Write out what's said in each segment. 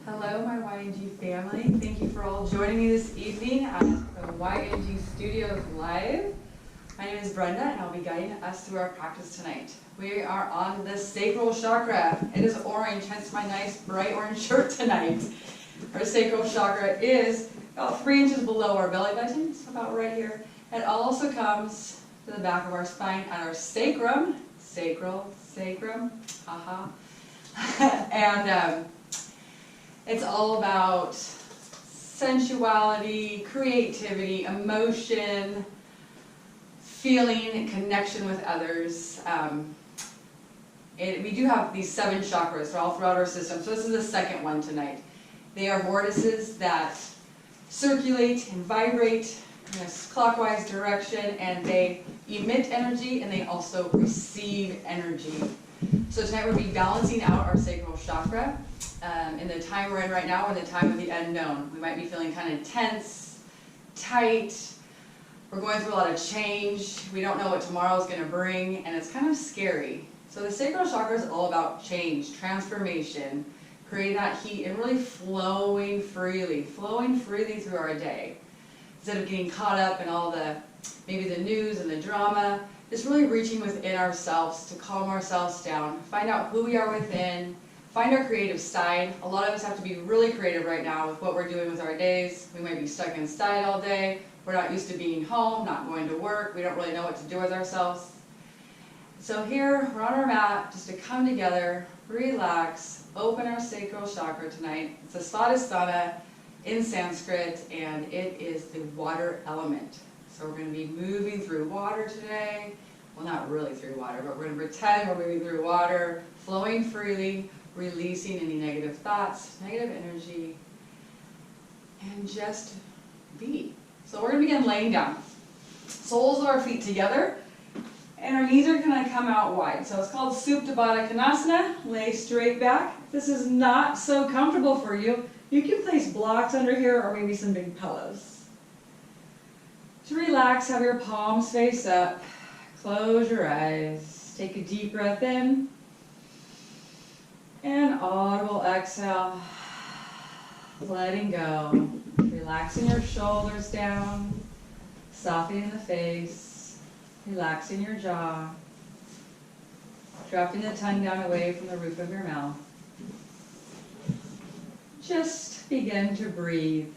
Hello, my YNG family. Thank you for all joining me this evening at the YNG Studios Live. My name is Brenda, and I'll be guiding us through our practice tonight. We are on the sacral chakra. It is orange, hence my nice bright orange shirt tonight. Our sacral chakra is about 3 inches below our belly button, so about right here. It also comes to the back of our spine at our sacrum, sacrum, haha. And it's all about sensuality, creativity, emotion, feeling and connection with others. We do have these 7 chakras all throughout our system, so this is the second one tonight. They are vortices that circulate and vibrate in a clockwise direction, and they emit energy and they also receive energy. So tonight we'll be balancing out our sacral chakra. In the time we're in right now, we're in the time of the unknown. We might be feeling kind of tense, tight. We're going through a lot of change. We don't know what tomorrow's going to bring, and it's kind of scary. So the sacral chakra is all about change, transformation, creating that heat and really flowing freely through our day. Instead of getting caught up in all maybe the news and the drama, just really reaching within ourselves to calm ourselves down, find out who we are within, find our creative side. A lot of us have to be really creative right now with what we're doing with our days. We might be stuck inside all day. We're not used to being home, not going to work. We don't really know what to do with ourselves. So here, we're on our mat just to come together, relax, open our sacral chakra tonight. It's a Svadhisthana in Sanskrit, and it is the water element. So we're going to be moving through water today. Well, not really through water, but we're going to pretend we're moving through water, flowing freely, releasing any negative thoughts, negative energy, and just be. So we're going to begin laying down. Soles of our feet together, and our knees are going to come out wide. So it's called Supta Baddha Konasana. Lay straight back. If this is not so comfortable for you, you can place blocks under here or maybe some big pillows. To relax, have your palms face up. Close your eyes. Take a deep breath in. And audible exhale. Letting go. Relaxing your shoulders down. Softening the face. Relaxing your jaw. Dropping the tongue down away from the roof of your mouth. Just begin to breathe.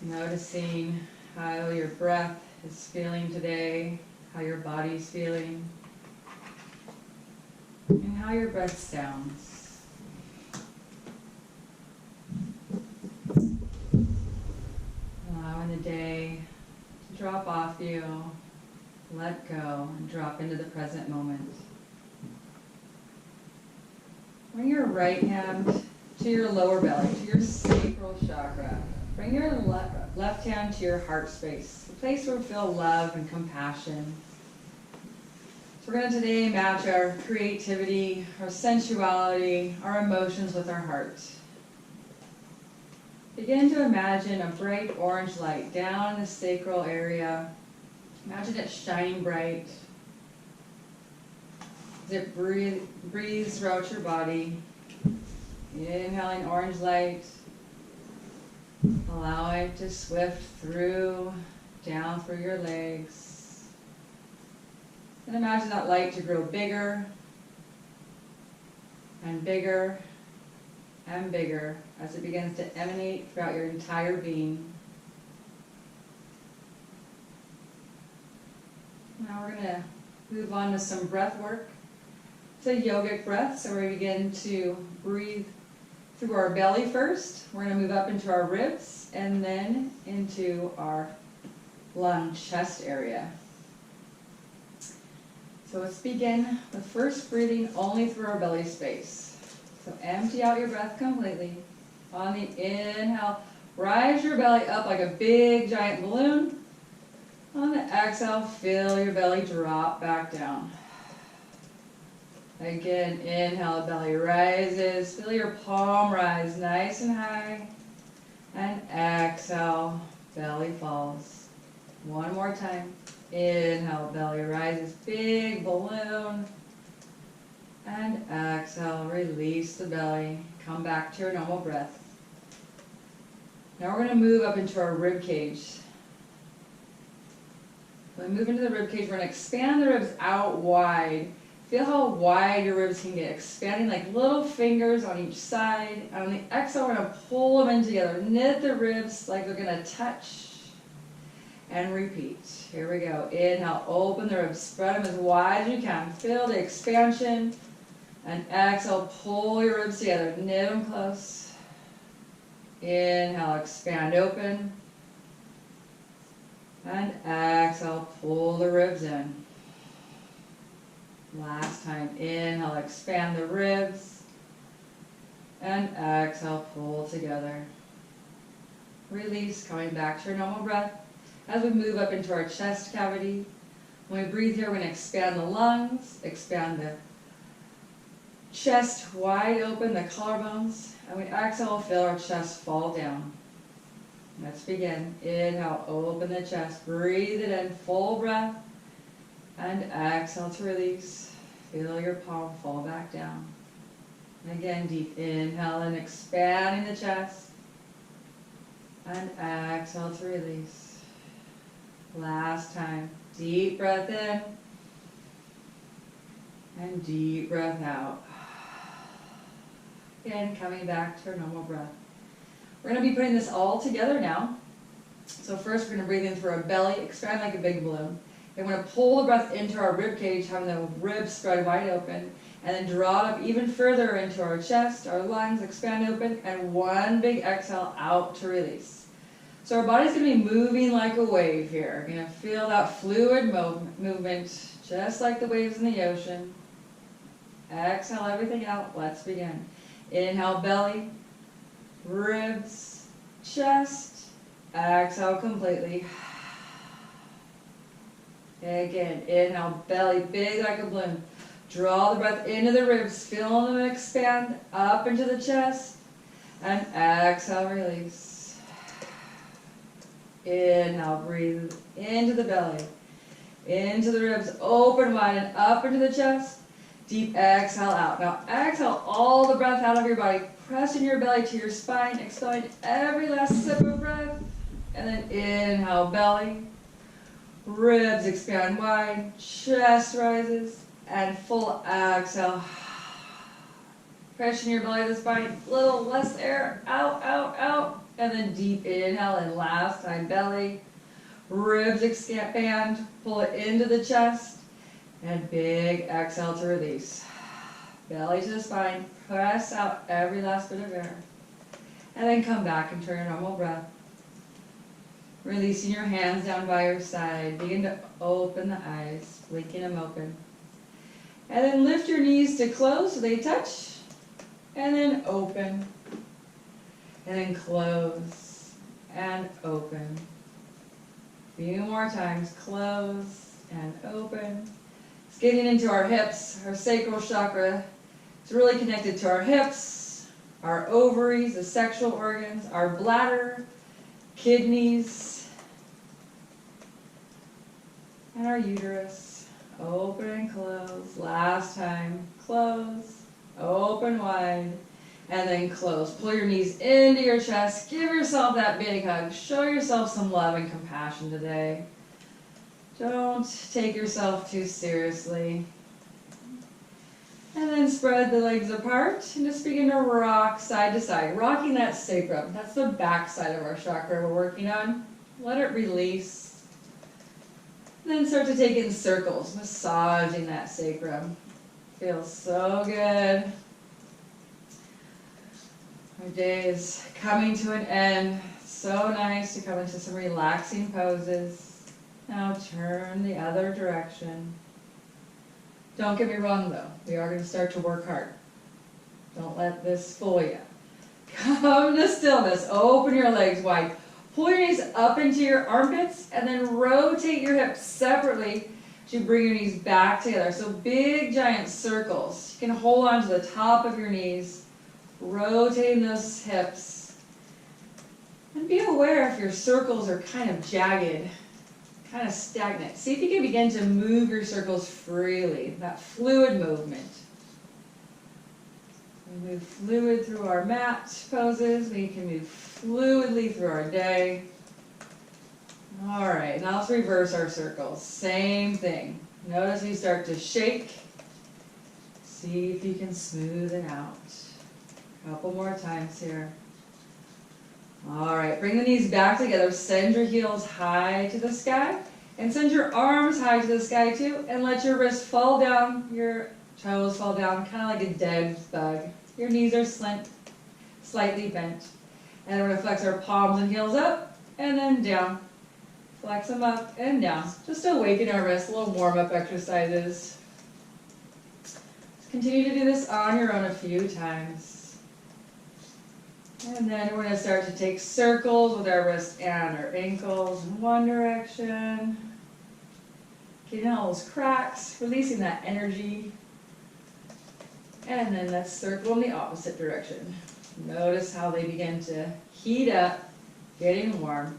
Noticing how your breath is feeling today, how your body's feeling, and how your breath sounds. Allowing the day to drop off you, let go, and drop into the present moment. Bring your right hand to your lower belly, to your sacral chakra. Bring your left hand to your heart space, the place where we feel love and compassion. So we're going to today match our creativity, our sensuality, our emotions with our heart. Begin to imagine a bright orange light down in the sacral area. Imagine it shining bright. As it breathes throughout your body. Inhaling orange light. Allow it to swift down through your legs. And imagine that light to grow bigger and bigger and bigger as it begins to emanate throughout your entire being. Now we're going to move on to some breath work. It's a yogic breath, so we begin to breathe through our belly first. We're going to move up into our ribs and then into our lung chest area. So let's begin with first breathing only through our belly space. So empty out your breath completely. On the inhale, rise your belly up like a big giant balloon. On the exhale, feel your belly drop back down. Again, inhale, belly rises. Feel your palm rise nice and high. And exhale, belly falls. One more time. Inhale, belly rises, big balloon. And exhale, release the belly. Come back to your normal breath. Now we're going to move up into our rib cage. When we move into the rib cage, we're going to expand the ribs out wide. Feel how wide your ribs can get, expanding like little fingers on each side. And on the exhale, we're going to pull them in together. Knit the ribs like they're going to touch. And repeat. Here we go. Inhale, open the ribs, spread them as wide as you can. Feel the expansion. And exhale, pull your ribs together. Knit them close. Inhale, expand, open. And exhale, pull the ribs in. Last time. Inhale, expand the ribs. And exhale, pull together. Release, coming back to your normal breath. As we move up into our chest cavity, when we breathe here, we're going to expand the lungs, expand the chest wide open, the collarbones, and we exhale, feel our chest fall down. Let's begin. Inhale, open the chest, breathe it in, full breath, and exhale to release. Feel your palm fall back down. And again, deep inhale and expanding the chest, and exhale to release. Last time. Deep breath in and deep breath out. Again, coming back to our normal breath. We're going to be putting this all together now. So first we're going to breathe in through our belly, expand like a big balloon. Then we're going to pull the breath into our rib cage, having the ribs spread wide open, and then draw it up even further into our chest, our lungs, expand open, and one big exhale out to release. So our body's going to be moving like a wave here. You're going to feel that fluid movement, just like the waves in the ocean. Exhale everything out. Let's begin. Inhale, belly, ribs, chest. Exhale completely. Again, inhale, belly, big like a balloon. Draw the breath into the ribs, feel them expand up into the chest. And exhale, release. Inhale, breathe into the belly, into the ribs, open wide and up into the chest. Deep exhale out. Now exhale all the breath out of your body. Press in your belly to your spine, expelling every last sip of breath. And then inhale, belly, ribs expand wide, chest rises, and full exhale. Press in your belly to the spine, little less air, out, out, out. And then deep inhale and last time belly, ribs expand, pull it into the chest, and big exhale to release. Belly to the spine, press out every last bit of air. And then come back into your normal breath. Releasing your hands down by your side, begin to open the eyes, blinking them open. And then lift your knees to close so they touch, and then open. And then close and open. A few more times. Close and open. It's getting into our hips, our sacral chakra. It's really connected to our hips, our ovaries, the sexual organs, our bladder, kidneys, and our uterus. Open and close. Last time. Close. Open wide. And then close. Pull your knees into your chest. Give yourself that big hug. Show yourself some love and compassion today. Don't take yourself too seriously. And then spread the legs apart and just begin to rock side to side. Rocking that sacrum. That's the back side of our chakra we're working on. Let it release. And then start to take it in circles, massaging that sacrum. Feels so good. Our day is coming to an end. So nice to come into some relaxing poses. Now turn the other direction. Don't get me wrong though, we are going to start to work hard. Don't let this fool you. Come to stillness, open your legs wide. Pull your knees up into your armpits and then rotate your hips separately to bring your knees back together. So big giant circles. You can hold on to the top of your knees. Rotating those hips. And be aware if your circles are kind of jagged, kind of stagnant. See if you can begin to move your circles freely, that fluid movement. move fluid through our mat poses. We can move fluidly through our day. All right, now let's reverse our circles. Same thing. Notice you start to shake. See if you can smooth it out. A couple more times here. All right, bring the knees back together. Send your heels high to the sky. And send your arms high to the sky too. And let your wrists fall down. Your toes fall down, kind of like a dead bug. Your knees are slightly bent. And we're going to flex our palms and heels up and then down. Flex them up and down. Just awaken our wrists, little warm-up exercises. Continue to do this on your own a few times. And then we're going to start to take circles with our wrists and our ankles in one direction. Getting all those cracks, releasing that energy. And then let's circle in the opposite direction. Notice how they begin to heat up, getting warm.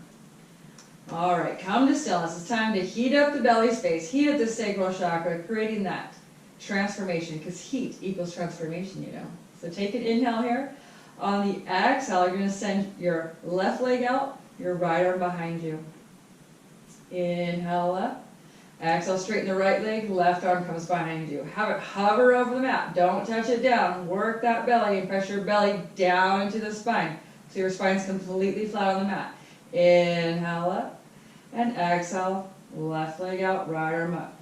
All right, come to stillness. It's time to heat up the belly space, heat up the sacral chakra, creating that transformation, because heat equals transformation, you know. So take an inhale here. On the exhale, you're going to send your left leg out, your right arm behind you. Inhale up. Exhale, straighten the right leg, left arm comes behind you. Have it hover over the mat. Don't touch it down. Work that belly and press your belly down into the spine. So your spine's completely flat on the mat. Inhale up. And exhale, left leg out, right arm up.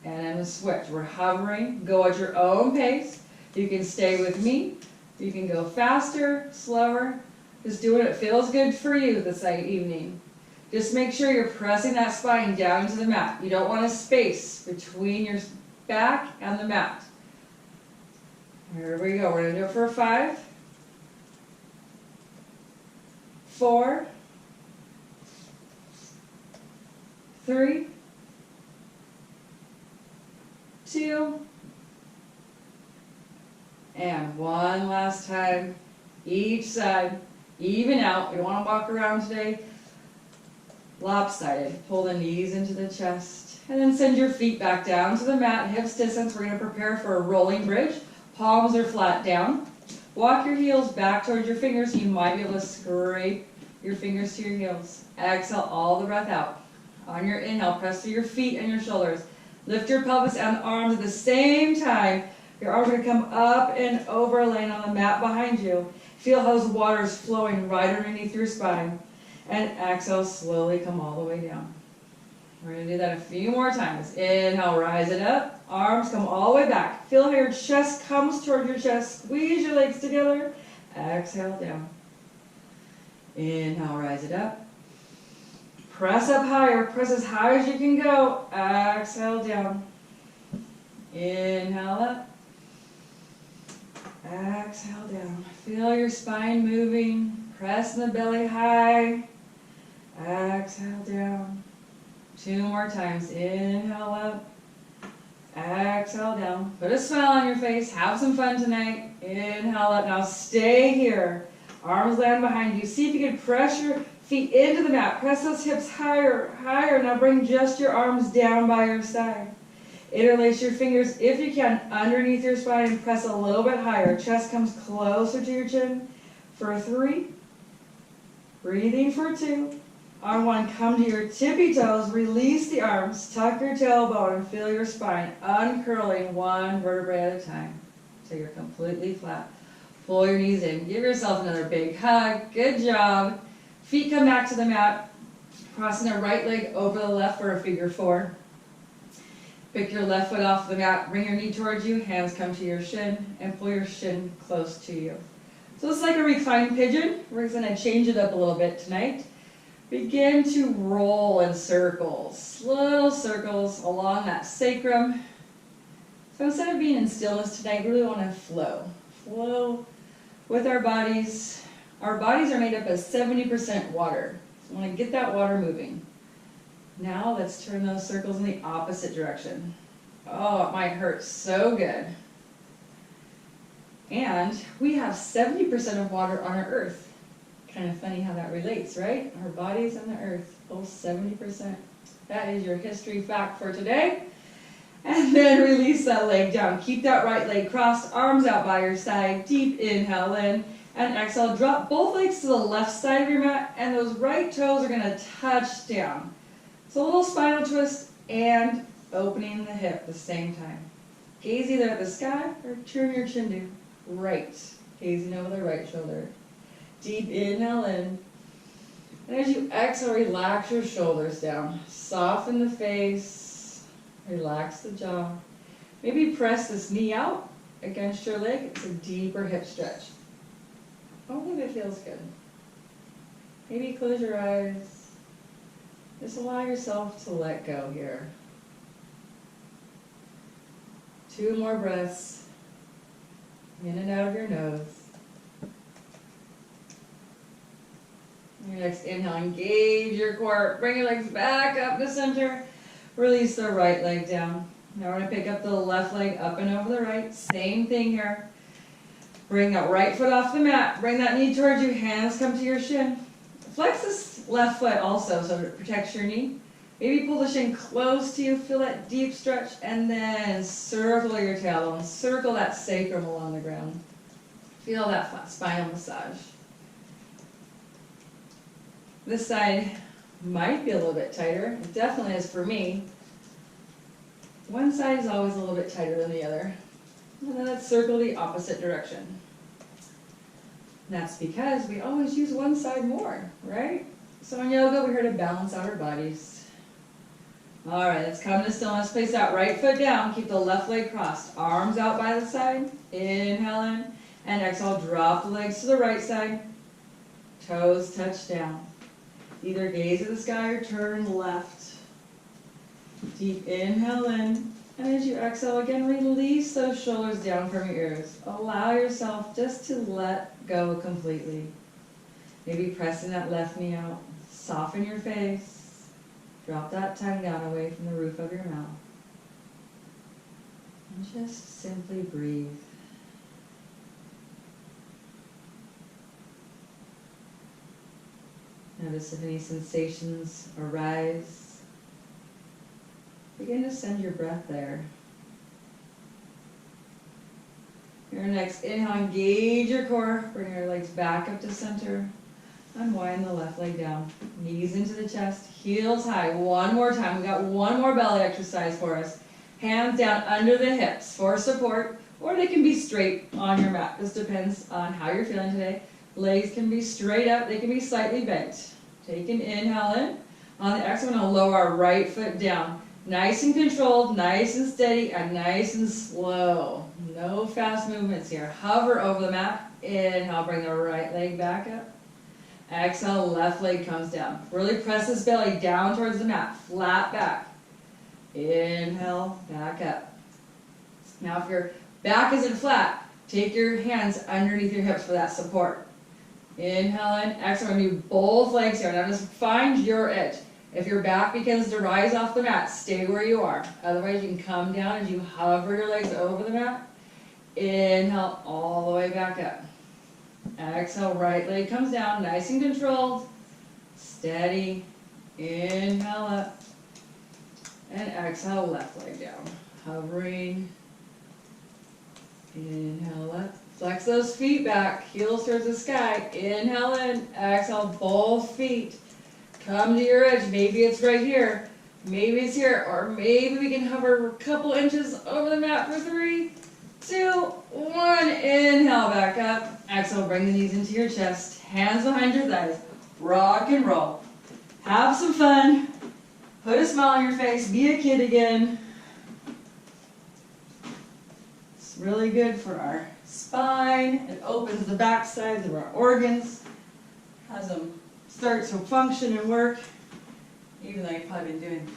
And then the switch. We're hovering. Go at your own pace. You can stay with me. You can go faster, slower. Just do what it feels good for you this evening. Just make sure you're pressing that spine down into the mat. You don't want a space between your back and the mat. Here we go. We're going to do it for 5, 4, 3, 2, and one last time. Each side, even out. We don't want to walk around today lopsided. Pull the knees into the chest. And then send your feet back down to the mat, hips distance. We're going to prepare for a rolling bridge. Palms are flat down. Walk your heels back towards your fingers. You might be able to scrape your fingers to your heels. Exhale all the breath out. On your inhale, press through your feet and your shoulders. Lift your pelvis and arms at the same time. Your arms are going to come up and over, laying on the mat behind you. Feel how those waters flowing right underneath your spine. And exhale, slowly come all the way down. We're going to do that a few more times. Inhale, rise it up. Arms come all the way back. Feel how your chest comes toward your chest. Squeeze your legs together. Exhale down. Inhale, rise it up. Press up higher. Press as high as you can go. Exhale down. Inhale up. Exhale down. Feel your spine moving. Press the belly high. Exhale down. 2 more times. Inhale up. Exhale down. Put a smile on your face. Have some fun tonight. Inhale up. Now stay here. Arms land behind you. See if you can press your feet into the mat. Press those hips higher, higher. Now bring just your arms down by your side. Interlace your fingers, if you can, underneath your spine and press a little bit higher. Chest comes closer to your chin. For 3. Breathing for 2. On 1, come to your tippy toes. Release the arms. Tuck your tailbone and feel your spine uncurling 1 vertebrae at a time. So you're completely flat. Pull your knees in. Give yourself another big hug. Good job. Feet come back to the mat. Crossing the right leg over the left for a figure 4. Pick your left foot off the mat. Bring your knee towards you. Hands come to your shin. And pull your shin close to you. So it's like a reclined pigeon. We're going to change it up a little bit tonight. Begin to roll in circles. Little circles along that sacrum. So instead of being in stillness tonight, we really want to flow. Flow with our bodies. Our bodies are made up of 70% water. So we want to get that water moving. Now let's turn those circles in the opposite direction. Oh, it might hurt so good. And we have 70% of water on our earth. Kind of funny how that relates, right? Our bodies and the earth, both 70%. That is your history fact for today. And then release that leg down. Keep that right leg crossed, arms out by your side. Deep inhale in. And exhale, drop both legs to the left side of your mat. And those right toes are going to touch down. So a little spinal twist and opening the hip at the same time. Gaze either at the sky or turn your chin to right. Gazing over the right shoulder. Deep inhale in. And as you exhale, relax your shoulders down. Soften the face. Relax the jaw. Maybe press this knee out against your leg. It's a deeper hip stretch. Only if it feels good. Maybe close your eyes. Just allow yourself to let go here. 2 more breaths. In and out of your nose. Your next inhale, engage your core. Bring your legs back up to center. Release the right leg down. Now we're going to pick up the left leg up and over the right. Same thing here. Bring that right foot off the mat. Bring that knee towards you. Hands come to your shin. Flex this left foot also so it protects your knee. Maybe pull the shin close to you. Feel that deep stretch. And then circle your tailbone. Circle that sacrum along the ground. Feel that flat spinal massage. This side might be a little bit tighter. It definitely is for me. One side is always a little bit tighter than the other. And then let's circle the opposite direction. That's because we always use one side more, right? So in yoga, we're here to balance out our bodies. All right, let's come to stillness. Place that right foot down. Keep the left leg crossed. Arms out by the side. Inhale in. And exhale, drop the legs to the right side. Toes touch down. Either gaze at the sky or turn left. Deep inhale in. And as you exhale again, release those shoulders down from your ears. Allow yourself just to let go completely. Maybe pressing that left knee out. Soften your face. Drop that tongue down away from the roof of your mouth. And just simply breathe. Notice if any sensations arise. Begin to send your breath there. Your next inhale, engage your core. Bring your legs back up to center. Unwind the left leg down. Knees into the chest, heels high. One more time. We got one more belly exercise for us. Hands down under the hips for support, or they can be straight on your mat. This depends on how you're feeling today. Legs can be straight up, they can be slightly bent. Take an inhale in. On the exhale, we're going to lower our right foot down. Nice and controlled, nice and steady, and nice and slow. No fast movements here. Hover over the mat. Inhale, bring the right leg back up. Exhale, left leg comes down. Really press this belly down towards the mat. Flat back. Inhale, back up. Now if your back isn't flat, take your hands underneath your hips for that support. Inhale in, exhale, we're going to do both legs here. Now just find your edge. If your back begins to rise off the mat, stay where you are. Otherwise, you can come down as you hover your legs over the mat. Inhale all the way back up. Exhale, right leg comes down, nice and controlled. Steady. Inhale up. And exhale, left leg down. Hovering. Inhale up. Flex those feet back, heels towards the sky. Inhale in, exhale, both feet. Come to your edge. Maybe it's right here. Maybe it's here. Or maybe we can hover a couple inches over the mat for 3, 2, 1. Inhale, back up. Exhale, bring the knees into your chest. Hands behind your thighs. Rock and roll. Have some fun. Put a smile on your face. Be a kid again. It's really good for our spine. It opens the back sides of our organs. Has them start to function and work. Even though you've probably been doing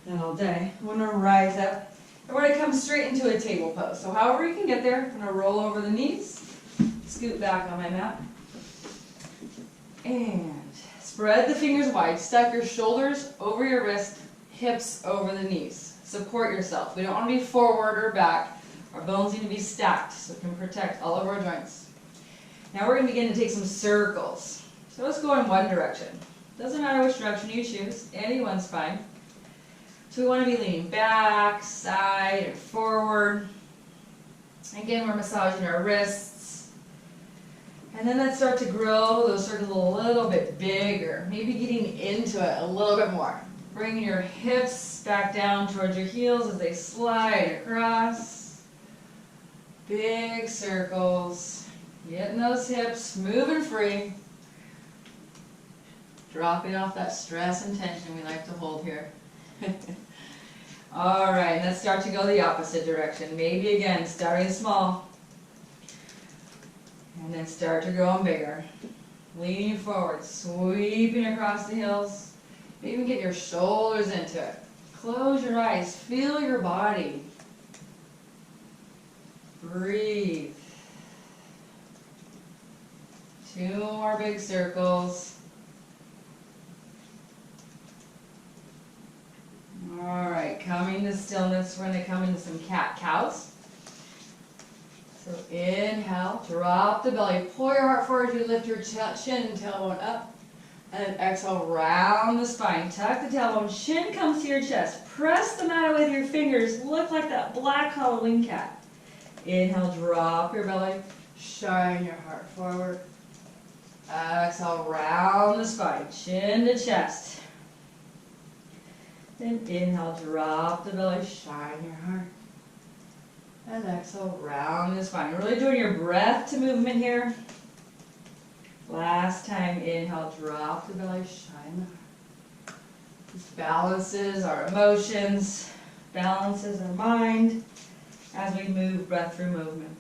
that all day. I'm going to rise up. And we're going to come straight into a table pose. So however you can get there, I'm going to roll over the knees. Scoot back on my mat. And spread the fingers wide. Stack your shoulders over your wrist, hips over the knees. Support yourself. We don't want to be forward or back. Our bones need to be stacked so it can protect all of our joints. Now we're going to begin to take some circles. So let's go in one direction. Doesn't matter which direction you choose. Anyone's fine. So we want to be leaning back, side, and forward. Again, we're massaging our wrists. And then let's start to grow those circles a little bit bigger. Maybe getting into it a little bit more. Bringing your hips back down towards your heels as they slide across. Big circles. Getting those hips moving free. Dropping off that stress and tension we like to hold here. All right, let's start to go the opposite direction. Maybe again, starting small. And then start to grow bigger. Leaning forward, sweeping across the heels. Maybe get your shoulders into it. Close your eyes, feel your body. Breathe. 2 more big circles. All right, coming to stillness, we're going to come into some cat-cows. So inhale, drop the belly, pull your heart forward, you lift your chin and tailbone up. And then exhale, round the spine, tuck the tailbone, chin comes to your chest. Press the mat with your fingers, look like that black Halloween cat. Inhale, drop your belly, shine your heart forward. Exhale, round the spine, chin to chest. Then inhale, drop the belly, shine your heart. And exhale, round the spine. You're really doing your breath to movement here. Last time, inhale, drop the belly, shine the heart. This balances our emotions, balances our mind as we move breath through movement.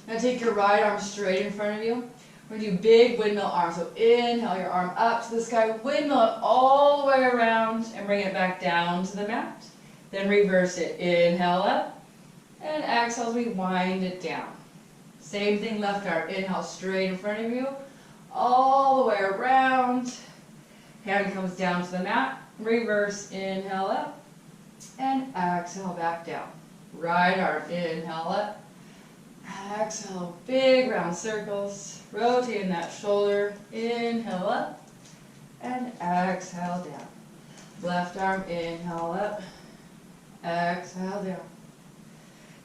Now take your right arm straight in front of you. We're going to do big windmill arms. So inhale your arm up to the sky, windmill it all the way around and bring it back down to the mat. Then reverse it. Inhale up and exhale as we wind it down. Same thing, left arm. Inhale straight in front of you, all the way around. Hand comes down to the mat. Reverse, inhale up and exhale back down. Right arm, inhale up. Exhale, big round circles. Rotating that shoulder. Inhale up and exhale down. Left arm, inhale up. Exhale down.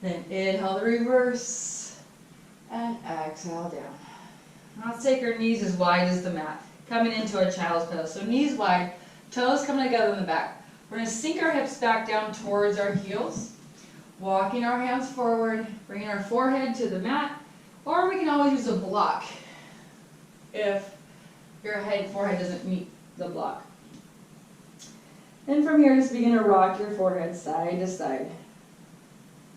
Then inhale the reverse and exhale down. Now let's take our knees as wide as the mat. Coming into a child's pose. So knees wide, toes coming together in the back. We're going to sink our hips back down towards our heels. Walking our hands forward, bringing our forehead to the mat, or we can always use a block if your forehead doesn't meet the block. And from here, just begin to rock your forehead side to side.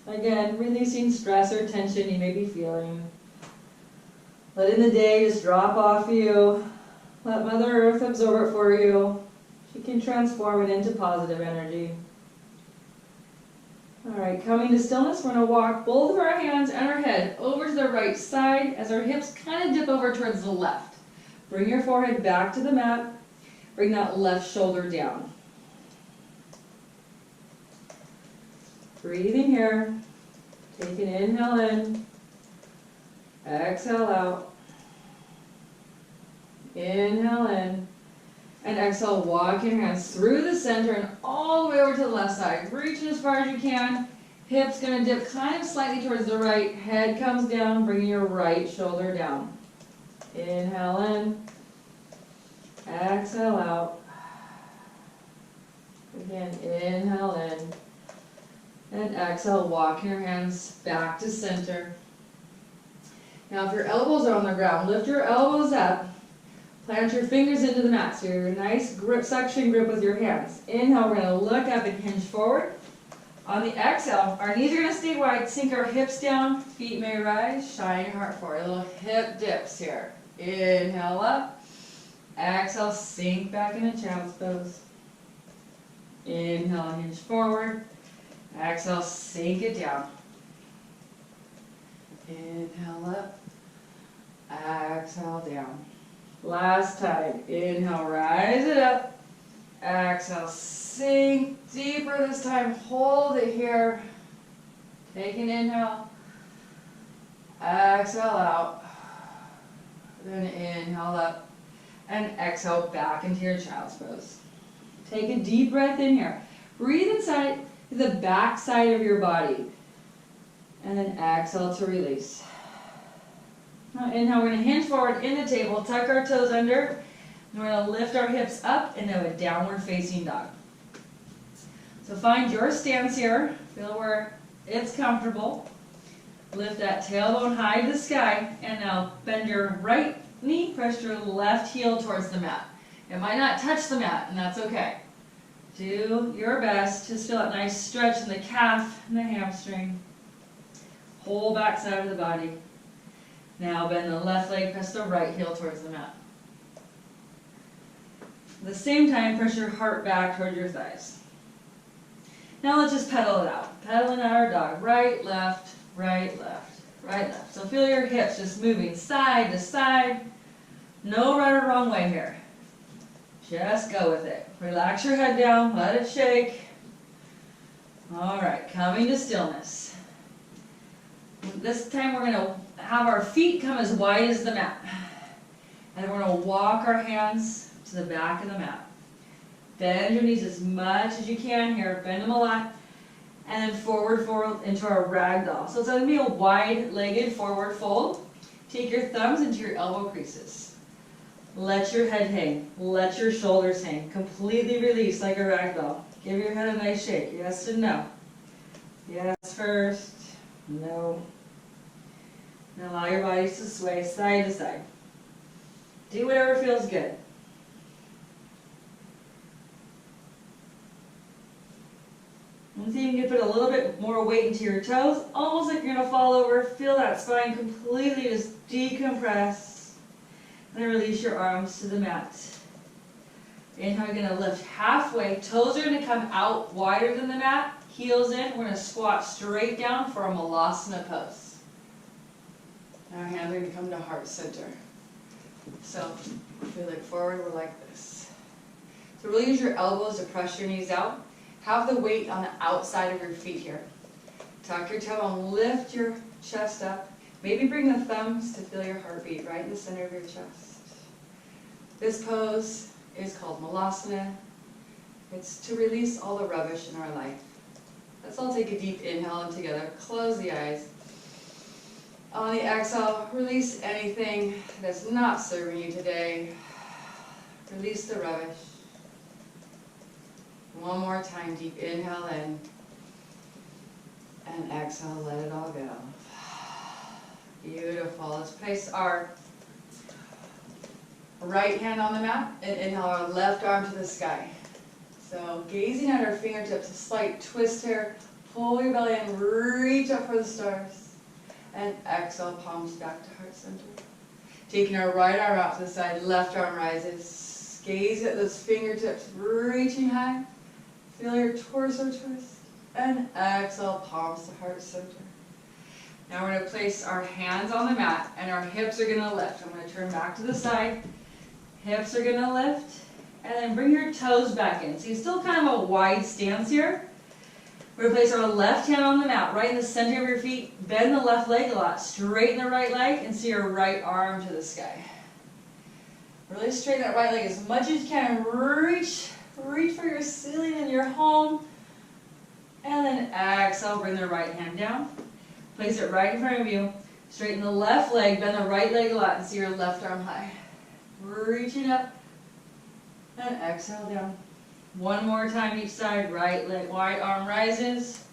Again, releasing stress or tension you may be feeling. Letting the day just drop off you. Let Mother Earth absorb it for you. She can transform it into positive energy. Alright, coming to stillness, we're going to walk both of our hands and our head over to the right side as our hips kind of dip over towards the left. Bring your forehead back to the mat. Bring that left shoulder down. Breathing here. Take an inhale in. Exhale out. Inhale in. And exhale, walk your hands through the center and all the way over to the left side. Reaching as far as you can. Hips going to dip kind of slightly towards the right. Head comes down, bringing your right shoulder down. Inhale in. Exhale out. Again, inhale in. And exhale, walk your hands back to center. Now if your elbows are on the ground, lift your elbows up. Plant your fingers into the mat, so you're a nice grip, suction grip with your hands. Inhale, we're going to look up and hinge forward. On the exhale, our knees are going to stay wide, sink our hips down, feet may rise, shine your heart forward. Little hip dips here. Inhale up, exhale, sink back into child's pose. Inhale, hinge forward, exhale, sink it down. Inhale up, exhale down. Last time, inhale, rise it up, exhale, sink deeper this time, hold it here, take an inhale, exhale out, then inhale up, and exhale back into your child's pose. Take a deep breath in here, Breathe inside the back side of your body. And then exhale to release. Now inhale, we're going to hinge forward in the table, tuck our toes under, and we're going to lift our hips up into a downward facing dog. So find your stance here, feel where it's comfortable. Lift that tailbone high to the sky, and now bend your right knee, press your left heel towards the mat. It might not touch the mat, and that's okay. Do your best. Just feel that nice stretch in the calf and the hamstring. Whole back side of the body. Now bend the left leg, press the right heel towards the mat. At the same time, press your heart back toward your thighs. Now let's just pedal it out. Pedaling out our dog. Right, left, right, left, right, left. So feel your hips just moving side to side. No right or wrong way here. Just go with it. Relax your head down, let it shake. All right, coming to stillness. This time we're going to have our feet come as wide as the mat. And we're going to walk our hands to the back of the mat. Bend your knees as much as you can here. Bend them a lot. And then forward fold into our ragdoll. So it's going to be a wide-legged forward fold. Take your thumbs into your elbow creases. Let your head hang. Let your shoulders hang. Completely release like a ragdoll. Give your head a nice shake. Yes and no. Yes first. No. And allow your bodies to sway side to side. Do whatever feels good. And see if you can put a little bit more weight into your toes, almost like you're going to fall over. Feel that spine completely just decompress. And then release your arms to the mat. Inhale, you're going to lift halfway. Toes are going to come out wider than the mat. Heels in. We're going to squat straight down for a Malasana pose. Our hands are going to come to heart center. So if we look forward, we're like this. So really use your elbows to press your knees out. Have the weight on the outside of your feet here. Tuck your tailbone, lift your chest up. Maybe bring the thumbs to feel your heartbeat right in the center of your chest. This pose is called Malasana. It's to release all the rubbish in our life. Let's all take a deep inhale in together. Close the eyes. On the exhale, release anything that's not serving you today. Release the rubbish. One more time, deep inhale in. And exhale, let it all go. Beautiful. Let's place our right hand on the mat and inhale our left arm to the sky. So gazing at our fingertips, a slight twist here. Pull your belly in, reach up for the stars. And exhale, palms back to heart center. Taking our right arm out to the side, left arm rises. Gaze at those fingertips, reaching high. Feel your torso twist. And exhale, palms to heart center. Now we're going to place our hands on the mat and our hips are going to lift. I'm going to turn back to the side. Hips are going to lift. And then bring your toes back in. So you still kind of a wide stance here. We're going to place our left hand on the mat, right in the center of your feet. Bend the left leg a lot. Straighten the right leg and see your right arm to the sky. Really straighten that right leg as much as you can. Reach for your ceiling in your home. And then exhale, bring the right hand down. Place it right in front of you. Straighten the left leg, bend the right leg a lot and see your left arm high. Reaching up. And exhale down. One more time each side. Right leg, right arm rises.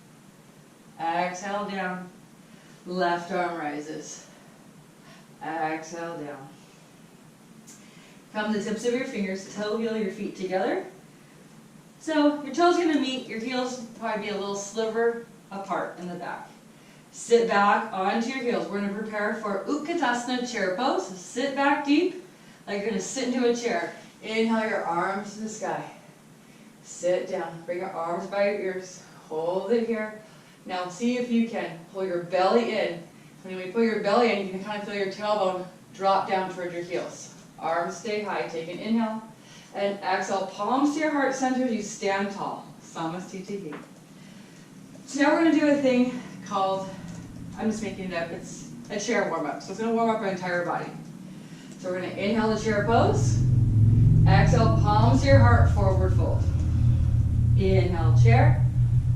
Exhale down. Left arm rises. Exhale down. Come to the tips of your fingers, toe heel your feet together. So your toes are going to meet, your heels will probably be a little sliver apart in the back. Sit back onto your heels. We're going to prepare for Utkatasana chair pose. So sit back deep, like you're going to sit into a chair. Inhale your arms to the sky. Sit down. Bring your arms by your ears. Hold it here. Now see if you can pull your belly in. When you pull your belly in, you can kind of feel your tailbone drop down toward your heels. Arms stay high. Take an inhale. And exhale. Palms to your heart center as you stand tall. Samasthiti. So now we're going to do a thing called, I'm just making it up, it's a chair warm-up. So it's going to warm up our entire body. So we're going to inhale the chair pose. Exhale, palms to your heart, forward fold. Inhale, chair.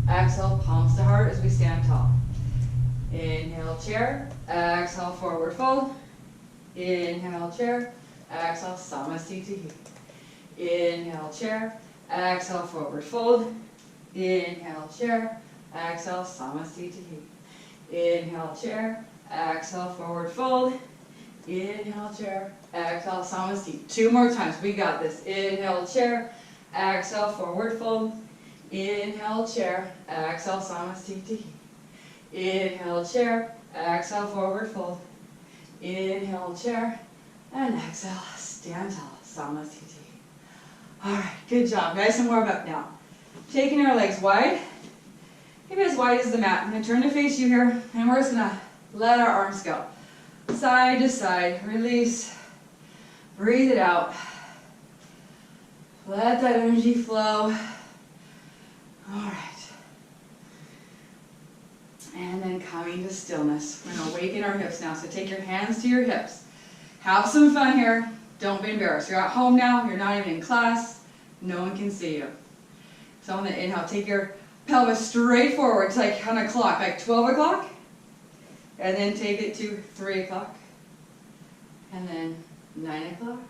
Exhale, palms to heart as we stand tall. Inhale, chair. Exhale, forward fold. Inhale, chair. Exhale, Samasthiti. Inhale, chair. Exhale, forward fold. Inhale, chair. Exhale, Samasthiti. Inhale, chair. Exhale, forward fold. Inhale, chair. Exhale, Samasthiti. 2 more times. We got this. Inhale, chair. Exhale, forward fold. Inhale, chair. Exhale, Samasthiti. Inhale, chair. Exhale, forward fold. Inhale, chair. And exhale, stand tall, Samasthiti. Alright, good job. Nice and warm up now. Taking our legs wide. Maybe as wide as the mat. I'm going to turn to face you here, and we're just going to let our arms go. Side to side. Release. Breathe it out. Let that energy flow. Alright. And then coming to stillness. We're going to awaken our hips now. So take your hands to your hips. Have some fun here. Don't be embarrassed. You're at home now. You're not even in class. No one can see you. So on the inhale, take your pelvis straight forward. It's like on a clock, like 12 o'clock. And then take it to 3 o'clock. And then 9 o'clock.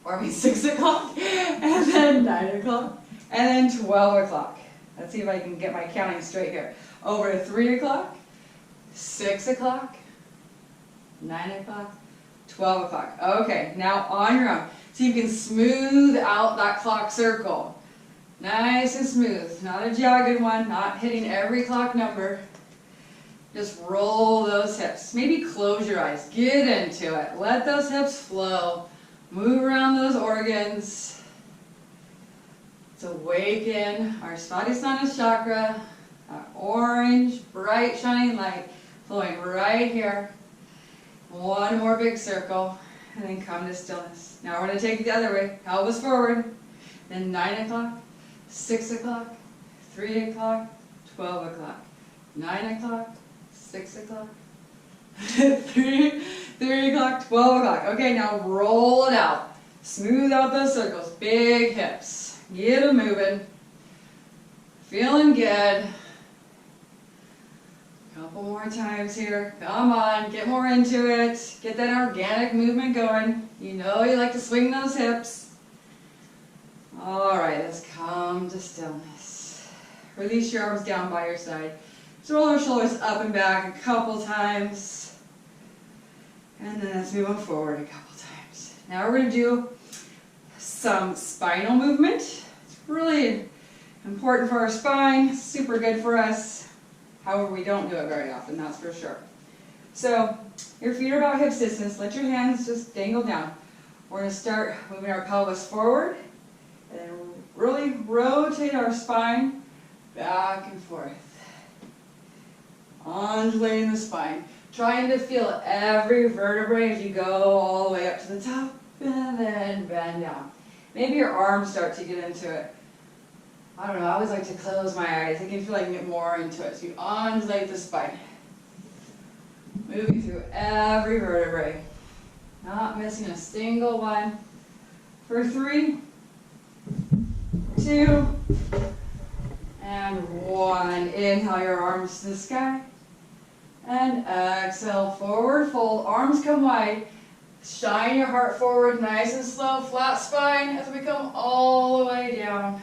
Or I mean 6 o'clock. And then 9 o'clock. And then 12 o'clock. Let's see if I can get my counting straight here. Over to 3 o'clock, 6 o'clock, 9 o'clock, 12 o'clock. Okay, now on your own. So you can smooth out that clock circle. Nice and smooth. Not a jagged one, not hitting every clock number. Just roll those hips. Maybe close your eyes. Get into it. Let those hips flow. Move around those organs. Let's awaken our Svadhisthana chakra. Orange, bright, shining light flowing right here. One more big circle, and then come to stillness. Now we're going to take it the other way. Elbows forward. Then 9 o'clock, 6 o'clock, 3 o'clock, 12 o'clock, 9 o'clock, 6 o'clock, 3 o'clock, 12 o'clock. Okay, now roll it out. Smooth out those circles. Big hips. Get them moving. Feeling good. Couple more times here. Come on, get more into it. Get that organic movement going. You know you like to swing those hips. Alright, let's come to stillness. Release your arms down by your side. Just roll our shoulders up and back a couple times. And then let's move on forward a couple times. Now we're going to do some spinal movement. It's really important for our spine. Super good for us. However, we don't do it very often, that's for sure. So, your feet are about hip distance. Let your hands just dangle down. We're going to start moving our pelvis forward, and then really rotate our spine back and forth. Undulating the spine. Trying to feel every vertebrae as you go all the way up to the top, and then bend down. Maybe your arms start to get into it. I don't know, I always like to close my eyes. I can feel like I can get more into it. So you undulate the spine. Moving through every vertebrae. Not missing a single one. For 3, 2, and 1. Inhale your arms to the sky. And exhale, forward fold. Arms come wide. Shine your heart forward, nice and slow. Flat spine as we come all the way down.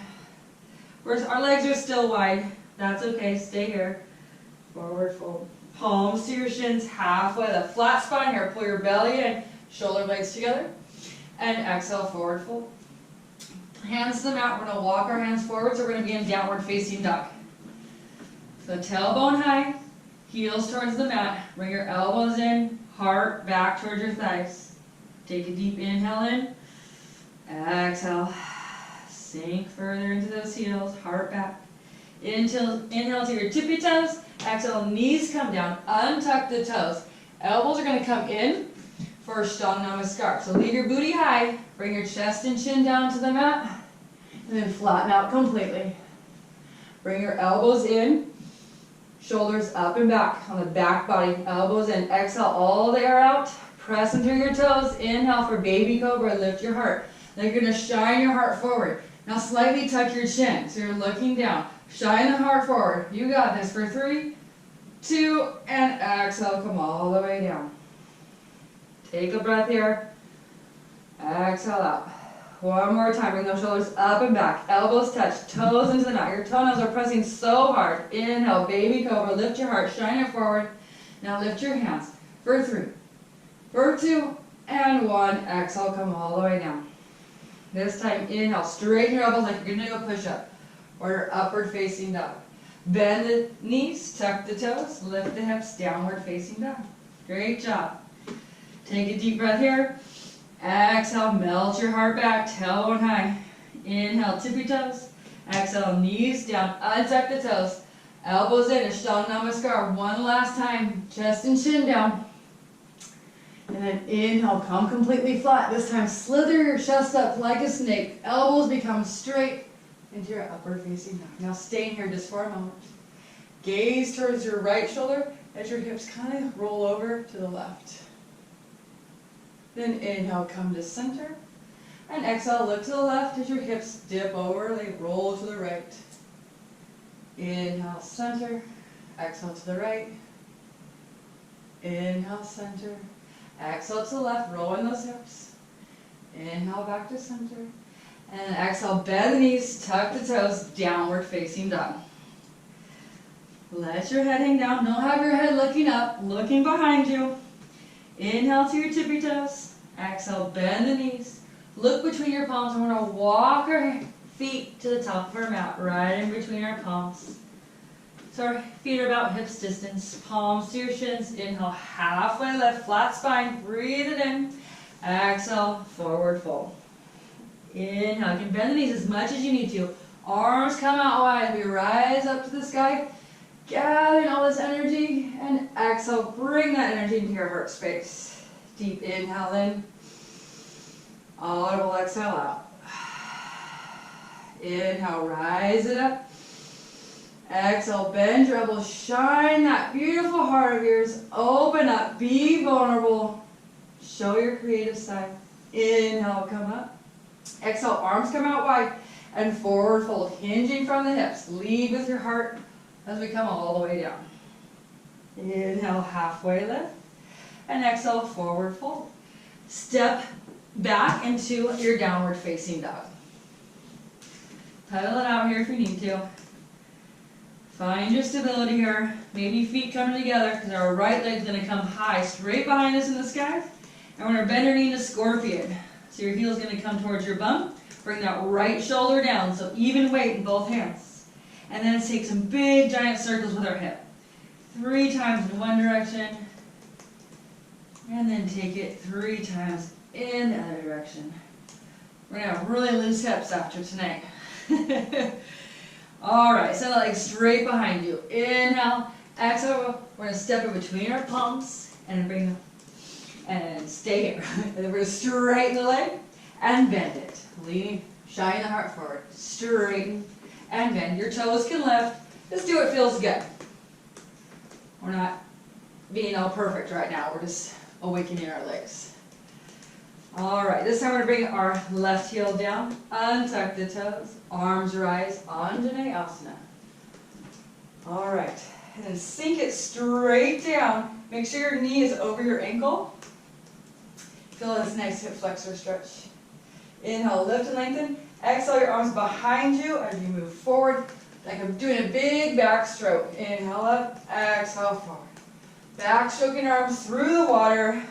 Our legs are still wide. That's okay. Stay here. Forward fold. Palms to your shins, halfway. The flat spine here. Pull your belly in. Shoulder blades together. And exhale, forward fold. Hands to the mat. We're going to walk our hands forward. So we're going to be in downward facing dog. So tailbone high. Heels towards the mat. Bring your elbows in. Heart back towards your thighs. Take a deep inhale in. Exhale. Sink further into those heels, heart back. Inhale to your tippy toes. Exhale, knees come down. Untuck the toes. Elbows are going to come in for Ashtanga Namaskar. So leave your booty high. Bring your chest and chin down to the mat. And then flatten out completely. Bring your elbows in. Shoulders up and back on the back body. Elbows in. Exhale all the air out. Press into your toes. Inhale for baby cobra. Lift your heart. Then you're going to shine your heart forward. Now slightly tuck your chin, so you're looking down. Shine the heart forward. You got this for 3, 2, and exhale, come all the way down. Take a breath here. Exhale out. One more time, bring those shoulders up and back. Elbows touch, toes into the mat. Your toenails are pressing so hard. Inhale, baby cobra, lift your heart, shine it forward. Now lift your hands for 3, for 2, and 1. Exhale, come all the way down. This time, inhale, straighten your elbows like you're gonna do a push-up or your upward facing dog. Bend the knees, tuck the toes, lift the hips, downward facing dog. Great job. Take a deep breath here. Exhale, melt your heart back, tailbone high. Inhale, tippy toes. Exhale, knees down, untuck the toes. Elbows in, Ashtanga Namaskar. One last time, chest and chin down. And then inhale, come completely flat. This time, slither your chest up like a snake. Elbows become straight into your upward facing dog. Now stay in here just for a moment. Gaze towards your right shoulder as your hips kind of roll over to the left. Then inhale, come to center. And exhale, look to the left as your hips dip over, they roll to the right. Inhale, center. Exhale to the right. Inhale, center. Exhale to the left, roll in those hips. Inhale, back to center. And exhale, bend the knees, tuck the toes, downward facing dog. Let your head hang down. Don't have your head looking up, looking behind you. Inhale to your tippy toes. Exhale, bend the knees. Look between your palms. We're going to walk our feet to the top of our mat, right in between our palms. So our feet are about hips distance. Palms to your shins. Inhale, halfway lift, flat spine. Breathe it in. Exhale, forward fold. Inhale, you can bend the knees as much as you need to. Arms come out wide. We rise up to the sky. Gathering all this energy. And exhale, bring that energy into your heart space. Deep inhale in. Audible exhale out. Inhale, rise it up. Exhale, bend your elbows. Shine that beautiful heart of yours. Open up. Be vulnerable. Show your creative side. Inhale, come up. Exhale, arms come out wide. And forward fold, hinging from the hips. Lead with your heart as we come all the way down. Inhale, halfway lift. And exhale, forward fold. Step back into your downward facing dog. Pedal it out here if you need to. Find your stability here. Maybe feet coming together because our right leg's going to come high, straight behind us in the sky. And we're going to bend our knee into scorpion. So your heel's going to come towards your bum. Bring that right shoulder down, so even weight in both hands. And then take some big giant circles with our hip. 3 times in one direction. And then take it 3 times in the other direction. We're going to have really loose hips after tonight. Alright, send the legs straight behind you. Inhale, exhale. We're going to step in between our palms and bring them. And stay here. And then we're going to straighten the leg and bend it. Leaning, shine the heart forward. Straighten and bend. Your toes can lift. Just do what feels good. We're not being all perfect right now. We're just awakening our legs. Alright, this time we're going to bring our left heel down. Untuck the toes. Arms rise. Anjaneyasana. Alright, and then sink it straight down. Make sure your knee is over your ankle. Feel this nice hip flexor stretch. Inhale, lift and lengthen. Exhale, your arms behind you as you move forward. Like I'm doing a big backstroke. Inhale up, exhale forward. Backstroking arms through the water.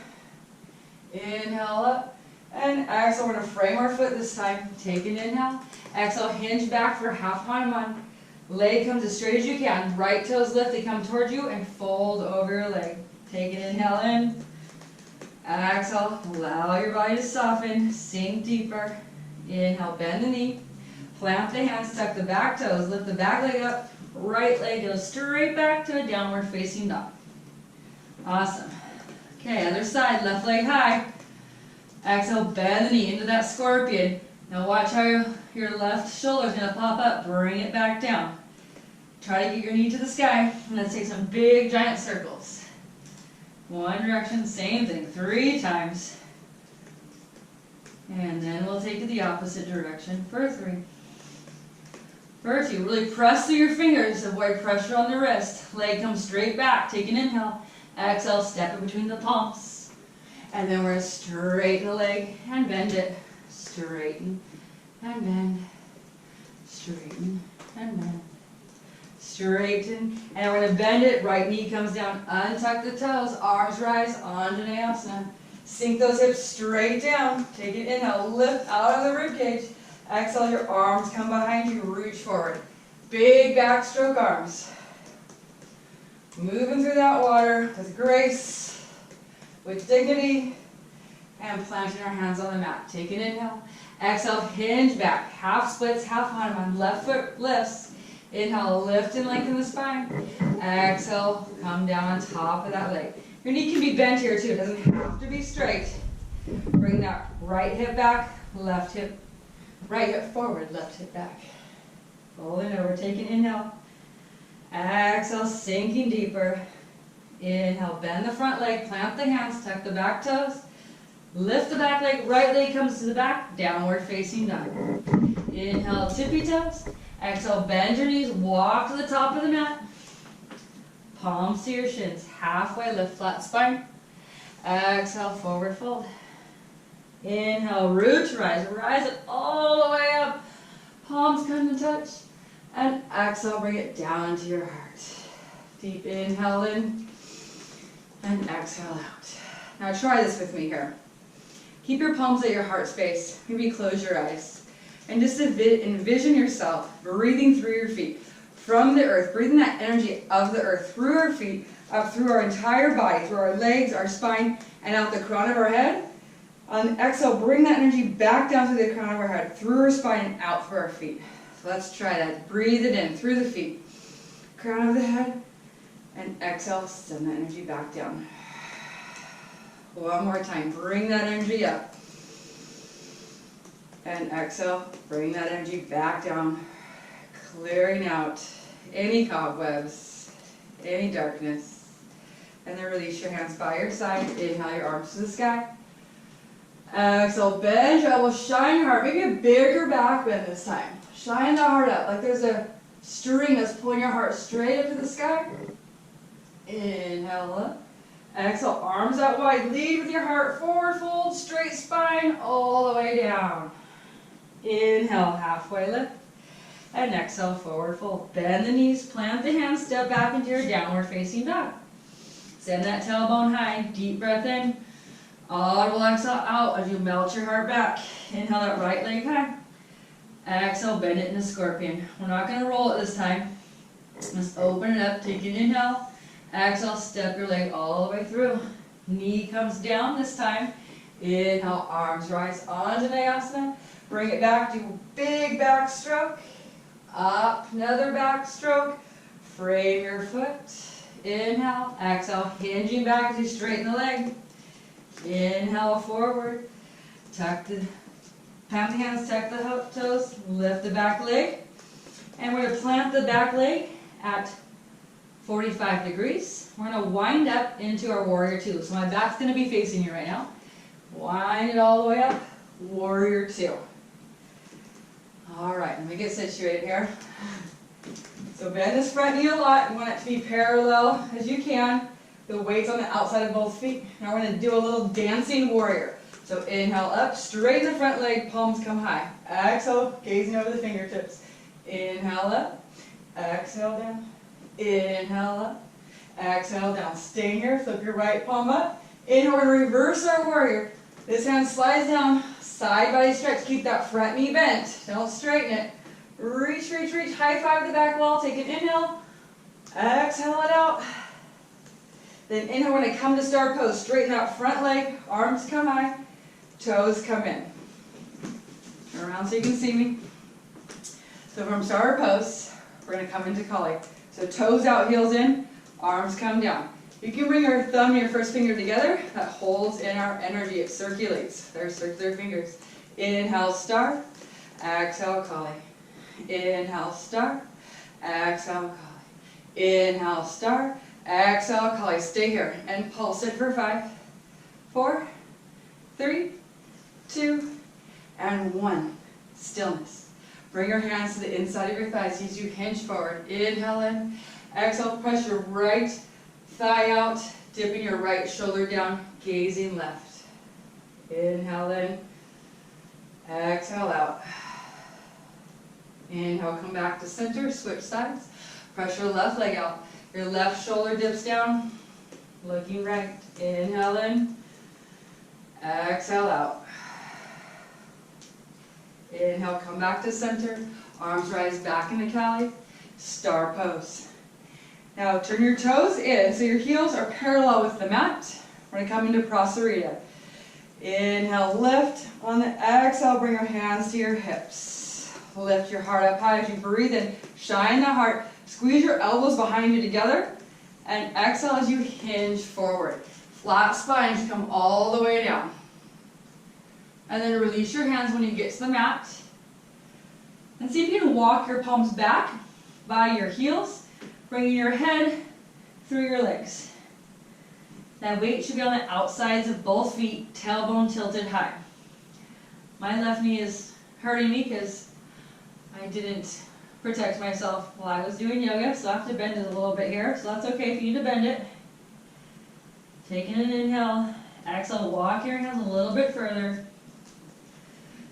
Inhale up, and exhale. We're going to frame our foot this time. Take an inhale. Exhale, hinge back for half on one. Leg comes as straight as you can. Right toes lift, they come towards you, and fold over your leg. Take an inhale in. Exhale, allow your body to soften, sink deeper. Inhale, bend the knee, plant the hands, tuck the back toes, lift the back leg up, right leg goes straight back to a downward facing dog. Awesome. Okay, other side, left leg high. Exhale, bend the knee into that scorpion. Now watch how your left shoulder is going to pop up, bring it back down. Try to get your knee to the sky, and let's take some big giant circles. One direction, same thing, 3 times. And then we'll take it the opposite direction for 3. For 2, really press through your fingers, avoid pressure on the wrist. Leg comes straight back, take an inhale. Exhale, step it between the palms. And then we're going to straighten the leg and bend it. Straighten and bend. Straighten and bend. Straighten. And we're going to bend it. Right knee comes down. Untuck the toes. Arms rise. Anjaneyasana. Sink those hips straight down. Take an inhale. Lift out of the ribcage. Exhale, your arms come behind you. Reach forward. Big backstroke arms. Moving through that water with grace, with dignity, and planting our hands on the mat. Take an inhale. Exhale, hinge back. Half splits, half Hanuman. Left foot lifts. Inhale, lift and lengthen the spine. Exhale, come down on top of that leg. Your knee can be bent here too. It doesn't have to be straight. Bring that right hip back, left hip, right hip forward, left hip back. Folding over, take an inhale. Exhale, sinking deeper. Inhale, bend the front leg, plant the hands, tuck the back toes. Lift the back leg, right leg comes to the back, downward facing dog. Inhale, tippy toes. Exhale, bend your knees, walk to the top of the mat. Palms to your shins, halfway lift, flat spine. Exhale, forward fold. Inhale, root to rise. Rise it all the way up. Palms come to touch. And exhale, bring it down to your heart. Deep inhale in. And exhale out. Now try this with me here. Keep your palms at your heart space. Maybe close your eyes. And just envision yourself breathing through your feet. From the earth, breathing that energy of the earth through our feet, up through our entire body, through our legs, our spine, and out the crown of our head. On exhale, bring that energy back down to the crown of our head, through our spine and out through our feet. So let's try that. Breathe it in through the feet. Crown of the head. And exhale, send that energy back down. One more time. Bring that energy up. And exhale, bring that energy back down. Clearing out any cobwebs, any darkness. And then release your hands by your side. Inhale your arms to the sky. Exhale, bend your elbows, shine your heart. Maybe a bigger back bend this time. Shine the heart up, like there's a string that's pulling your heart straight up to the sky. Inhale up. Exhale, arms out wide. Lead with your heart. Forward fold, straight spine, all the way down. Inhale, halfway lift. And exhale, forward fold. Bend the knees, plant the hands, step back into your downward facing dog. Send that tailbone high. Deep breath in. Audible exhale out as you melt your heart back. Inhale that right leg high. Exhale, bend it into scorpion. We're not going to roll it this time. Just open it up, take an inhale. Exhale, step your leg all the way through. Knee comes down this time. Inhale, arms rise, Anjaneyasana. Bring it back, do a big back stroke. Up, another back stroke. Frame your foot. Inhale, exhale, hinging back as you straighten the leg. Inhale forward. Plant the hands, tuck the toes, lift the back leg. And we're going to plant the back leg at 45 degrees. We're going to wind up into our warrior two. So my back's going to be facing you right now. Wind it all the way up, warrior two. All right, let me get situated here. So bend this front knee a lot. You want it to be parallel as you can. The weight's on the outside of both feet. Now we're going to do a little dancing warrior. So inhale up, straighten the front leg, palms come high. Exhale, gazing over the fingertips. Inhale up, exhale down. Inhale up, exhale down. Stay here, flip your right palm up. Inhale, we're going to reverse our warrior. This hand slides down, side body stretch. Keep that front knee bent. Don't straighten it. Reach, reach, reach. High five the back wall. Take an inhale. Exhale it out. Then inhale, we're going to come to star pose. Straighten that front leg. Arms come high. Toes come in. Turn around so you can see me. So from star pose, we're going to come into Kali. So toes out, heels in. Arms come down. You can bring your thumb and your first finger together. That holds in our energy. It circulates. There's circular fingers. Inhale, star. Exhale, Kali. Inhale, star. Exhale, Kali. Inhale, star. Exhale, Kali. Stay here and pulse it for 5, 4, 3, 2, and 1. Stillness. Bring your hands to the inside of your thighs as you hinge forward. Inhale in. Exhale, press your right thigh out, dipping your right shoulder down, gazing left. Inhale in. Exhale out. Inhale, come back to center, switch sides. Press your left leg out. Your left shoulder dips down, looking right. Inhale in. Exhale out. Inhale, come back to center. Arms rise back into Cali. Star pose. Now turn your toes in so your heels are parallel with the mat. We're going to come into Prasarita. Inhale, lift. On the exhale, bring your hands to your hips. Lift your heart up high as you breathe in. Shine the heart. Squeeze your elbows behind you together. And exhale as you hinge forward. Flat spines come all the way down. And then release your hands when you get to the mat. And see if you can walk your palms back by your heels, bringing your head through your legs. That weight should be on the outsides of both feet, tailbone tilted high. My left knee is hurting me because I didn't protect myself while I was doing yoga, so I have to bend it a little bit here, so that's okay if you need to bend it. Taking an inhale, exhale, walk your hands a little bit further.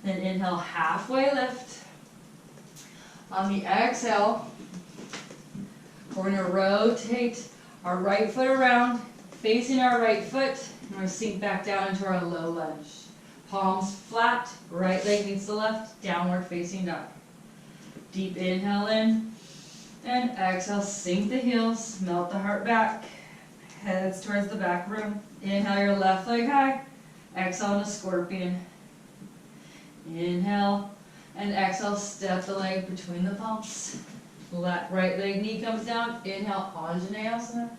Then inhale, halfway lift. On the exhale, we're going to rotate our right foot around, facing our right foot, and we're going to sink back down into our low lunge. Palms flat, right leg meets the left, downward facing dog. Deep inhale in, and exhale, sink the heels, melt the heart back, heads towards the back room. Inhale your left leg high, exhale into scorpion. Inhale, and exhale, step the leg between the palms. Right leg knee comes down. Inhale, Anjaneyasana.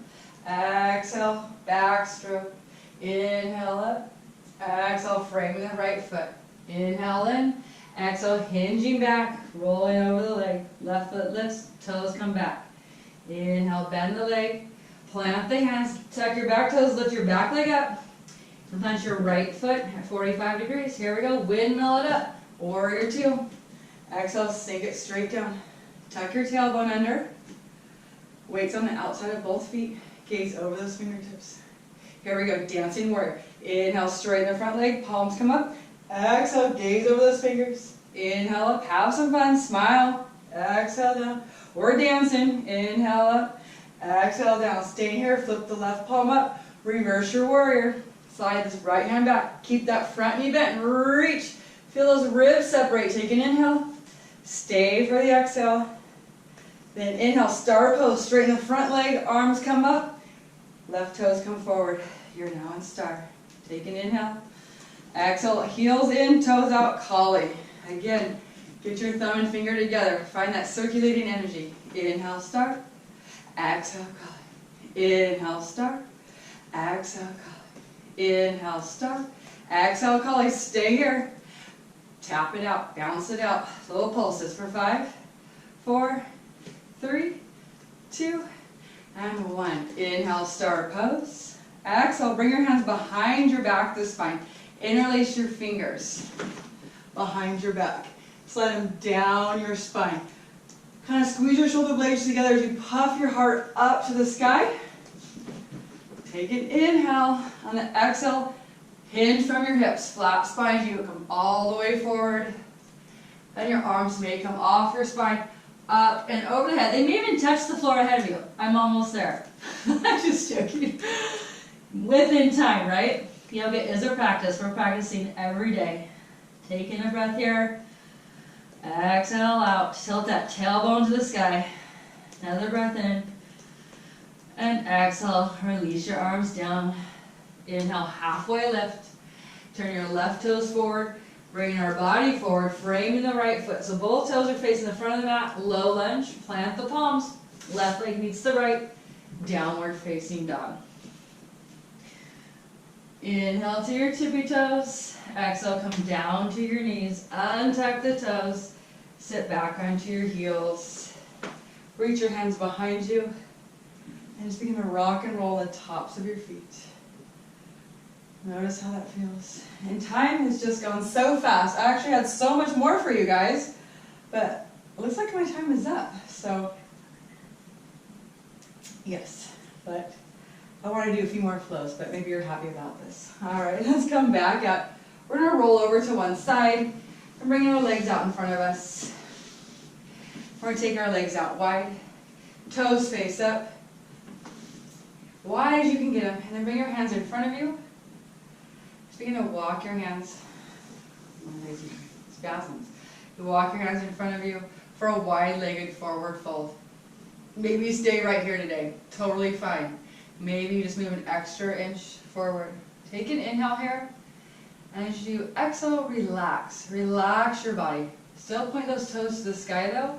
Exhale, backstroke. Inhale up. Exhale, framing the right foot. Inhale in. Exhale, hinging back, rolling over the leg. Left foot lifts, toes come back. Inhale, bend the leg. Plant the hands, tuck your back toes, lift your back leg up. And punch your right foot at 45 degrees. Here we go, windmill it up. Warrior two. Exhale, sink it straight down. Tuck your tailbone under. Weights on the outside of both feet. Gaze over those fingertips. Here we go, dancing warrior. Inhale, straighten the front leg, palms come up. Exhale, gaze over those fingers. Inhale up, have some fun, smile. Exhale down. We're dancing. Inhale up. Exhale down. Stay here, flip the left palm up. Reverse your warrior. Slide this right hand back. Keep that front knee bent. Reach. Feel those ribs separate. Take an inhale. Stay for the exhale. Then inhale, star pose. Straighten the front leg. Arms come up. Left toes come forward. You're now in star. Take an inhale. Exhale, heels in, toes out, Kali. Again, get your thumb and finger together. Find that circulating energy. Inhale, star. Exhale, Kali. Inhale, star. Exhale, Kali. Inhale, star. Exhale, Kali. Stay here. Tap it out. Bounce it out. Little pulses for 5, 4, 3, 2, and 1. Inhale, star pose. Exhale, bring your hands behind your back, the spine. Interlace your fingers behind your back. Slide them down your spine. Kind of squeeze your shoulder blades together as you puff your heart up to the sky. Take an inhale. On the exhale, hinge from your hips. Flat spine. You come all the way forward. Then your arms may come off your spine, up and over the head. They may even touch the floor ahead of you. I'm almost there. I'm just joking. Within time, right? Yoga is a practice. We're practicing every day. Taking a breath here. Exhale out. Tilt that tailbone to the sky. Another breath in. And exhale. Release your arms down. Inhale, halfway lift. Turn your left toes forward. Bring our body forward, framing the right foot. So both toes are facing the front of the mat. Low lunge. Plant the palms. Left leg meets the right. Downward facing dog. Inhale to your tippy toes. Exhale, come down to your knees. Untuck the toes. Sit back onto your heels. Reach your hands behind you. And just begin to rock and roll the tops of your feet. Notice how that feels. And time has just gone so fast. I actually had so much more for you guys. But it looks like my time is up, so yes, but I want to do a few more flows, but maybe you're happy about this. All right, let's come back up. We're going to roll over to one side and bring our legs out in front of us. We're going to take our legs out wide, toes face up, wide as you can get them, and then bring your hands in front of you. Just begin to walk your hands. One of these spasms. You walk your hands in front of you for a wide-legged forward fold. Maybe you stay right here today. Totally fine. Maybe you just move an extra inch forward. Take an inhale here. And as you exhale, relax. Relax your body. Still point those toes to the sky though.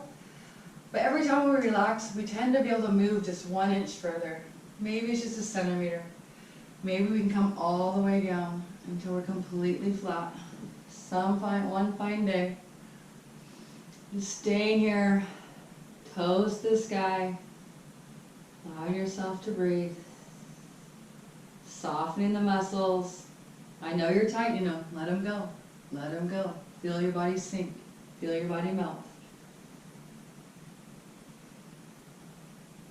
But every time we relax, we tend to be able to move just 1 inch further. Maybe it's just a centimeter. Maybe we can come all the way down until we're completely flat. One fine day. Just staying here, toes to the sky. Allow yourself to breathe. Softening the muscles. I know you're tight, you know. Let them go. Let them go. Feel your body sink. Feel your body melt.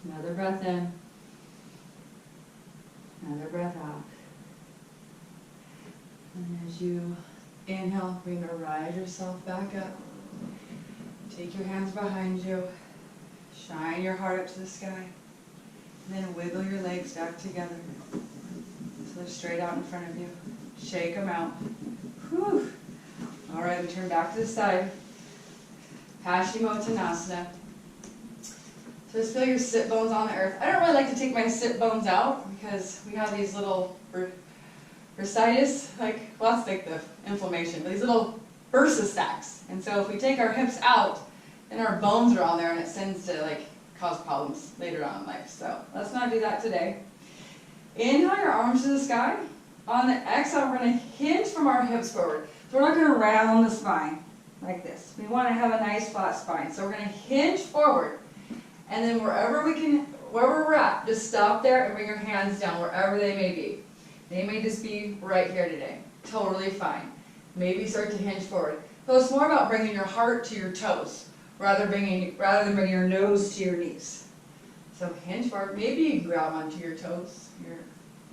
Another breath in. Another breath out. And as you inhale, bring to rise yourself back up. Take your hands behind you. Shine your heart up to the sky. And then wiggle your legs back together. So they're straight out in front of you. Shake them out. Whew. All right, we turn back to the side. Paschimottanasana. So just feel your sit bones on the earth. I don't really like to take my sit bones out because we have these little bursitis, well, that's like the inflammation, but these little bursa sacs. And so if we take our hips out, then our bones are on there and it tends to cause problems later on in life. So let's not do that today. Inhale your arms to the sky. On the exhale, we're going to hinge from our hips forward. So we're not going to round the spine like this. We want to have a nice flat spine. So we're going to hinge forward. And then wherever we're at, just stop there and bring your hands down wherever they may be. They may just be right here today. Totally fine. Maybe start to hinge forward. So it's more about bringing your heart to your toes rather than bringing your nose to your knees. So hinge forward. Maybe you can grab onto your toes,